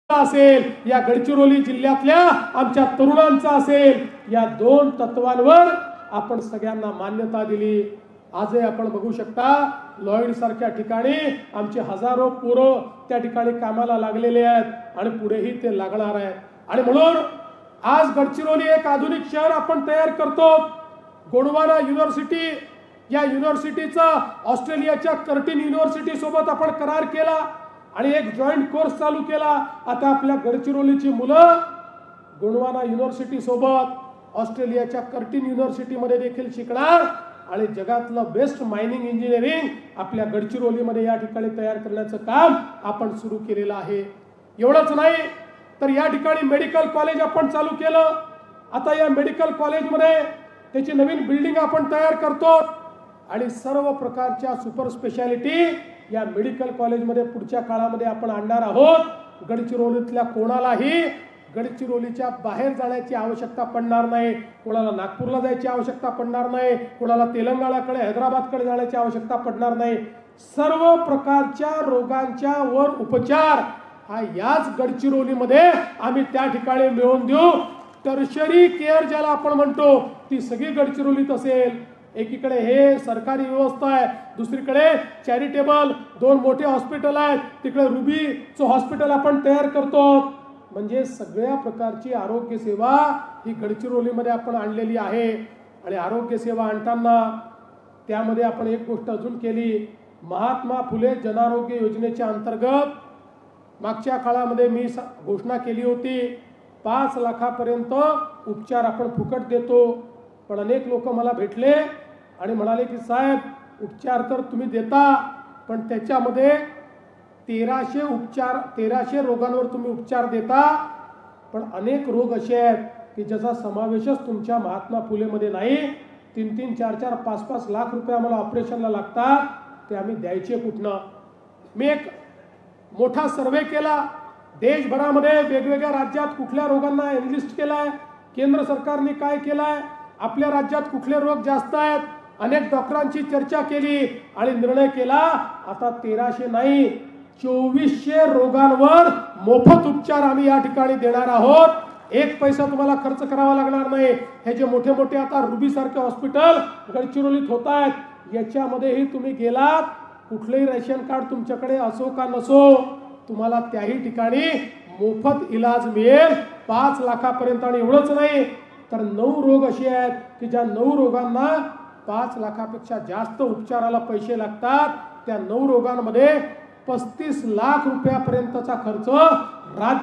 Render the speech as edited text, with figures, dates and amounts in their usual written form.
असेल, या गडचिरोली जिल्ह्यातल्या आमच्या तरुणांचा असेल, या दोन तत्वांवर आपण सगळ्यांना मान्यता दिली। आजही आपण बघू शकता लॉयड सारख्या ठिकाणी आमचे हजारो पोरं त्या ठिकाणी कामाला लागलेले आहेत आणि पुढेही ते लागणार आहेत। आणि म्हणून आज गडचिरोली एक आधुनिक शहर आपण तयार करतो। गोंडवाना युनिव्हर्सिटी, या युनिव्हर्सिटीचा ऑस्ट्रेलियाच्या कर्टिन युनिव्हर्सिटी सोबत आपण करार केला आणि एक जॉइंट कोर्स चालू केला। आता आपल्या गडचिरोलीची मुलं गोंडवाना युनिव्हर्सिटी सोबत ऑस्ट्रेलियाच्या कर्टिन युनिव्हर्सिटी मध्ये देखील शिकणार आणि जगातलं बेस्ट मायनिंग इंजिनिअरिंग आपल्या गडचिरोलीमध्ये या ठिकाणी तयार करण्याचं काम आपण सुरू केलेलं आहे। एवढंच नाही तर या ठिकाणी मेडिकल कॉलेज आपण चालू केलं। आता या मेडिकल कॉलेजमध्ये त्याची नवीन बिल्डिंग आपण तयार करतो आणि सर्व प्रकारच्या सुपर स्पेशालिटी या मेडिकल कॉलेजमध्ये पुढच्या काळामध्ये आपण आणणार आहोत। गडचिरोलीतल्या कोणालाही गडचिरोलीच्या बाहेर जाण्याची आवश्यकता पडणार नाही, कोणाला नागपूरला जायची आवश्यकता पडणार नाही, कोणाला तेलंगणाकडे हैदराबादकडे जाण्याची आवश्यकता पडणार नाही। सर्व प्रकारच्या रोगांच्या वर उपचार हा याच गडचिरोलीमध्ये आम्ही त्या ठिकाणी मिळवून देऊ। टर्शरी केअर ज्याला आपण म्हणतो ती सगळी गडचिरोलीत असेल। एकीकडे हे सरकारी व्यवस्था आहे, दुसरीकडे चॅरिटेबल दोन मोठे हॉस्पिटल आहेत, तिकडे रुबीचं हॉस्पिटल आपण तयार करतो। म्हणजे सगळ्या प्रकारची आरोग्य सेवा ही गडचिरोलीमध्ये आपण आणलेली आहे। आणि आरोग्य सेवा आणताना त्यामध्ये आपण एक गोष्ट अजून केली। महात्मा फुले जनआरोग्य योजनेच्या अंतर्गत मागच्या काळामध्ये मी घोषणा केली होती 5 लाखापर्यंत उपचार आपण फुकट देतो। पण अनेक लोक मला भेटले आणि म्हणाले की साहेब उपचार तर तुम्ही देता पण त्याच्यामध्ये 1300 रोगांवर तुम्ही उपचार देता, पण अनेक रोग असे आहेत की ज्याचा समावेशच तुमच्या महात्मा फुलेमध्ये नाही। 3-3, 4-4, 5-5 लाख रुपये आम्हाला ऑपरेशनला लागतात, ते आम्ही द्यायचे कुठनं। मी एक मोठा सर्वे केला, देशभरामध्ये वेगवेगळ्या राज्यात कुठल्या रोगांना एनलिस्ट केलाय, केंद्र सरकारने काय केलाय, आपल्या राज्यात कुठले रोग जास्त आहेत, अनेक डॉक्टरांची चर्चा केली आणि निर्णय केला आता 1300 नाही 2400 रोगांवर मोफत उपचार आम्ही या ठिकाणी देणार आहोत। एक पैसा तुम्हाला खर्च करावा लागणार नाही। हे जे मोठे मोठे आता रुबी सारखे हॉस्पिटल गडचिरोलीत होत आहेत, याच्यामध्येही तुम्ही गेलात, कुठलेही रेशन कार्ड तुमच्याकडे असो का नसो, तुम्हाला त्याही ठिकाणी मोफत इलाज मिळेल 5 लाखापर्यंत। आणि एवढंच नाही तर 9 रोग असे आहेत की ज्या 9 रोगांना 5 लाखापेक्षा जास्त उपचाराला पैसे लागतात। त्या 9 रोगांमध्ये 35 लाख रुपयापर्यंतचा खर्च राज्य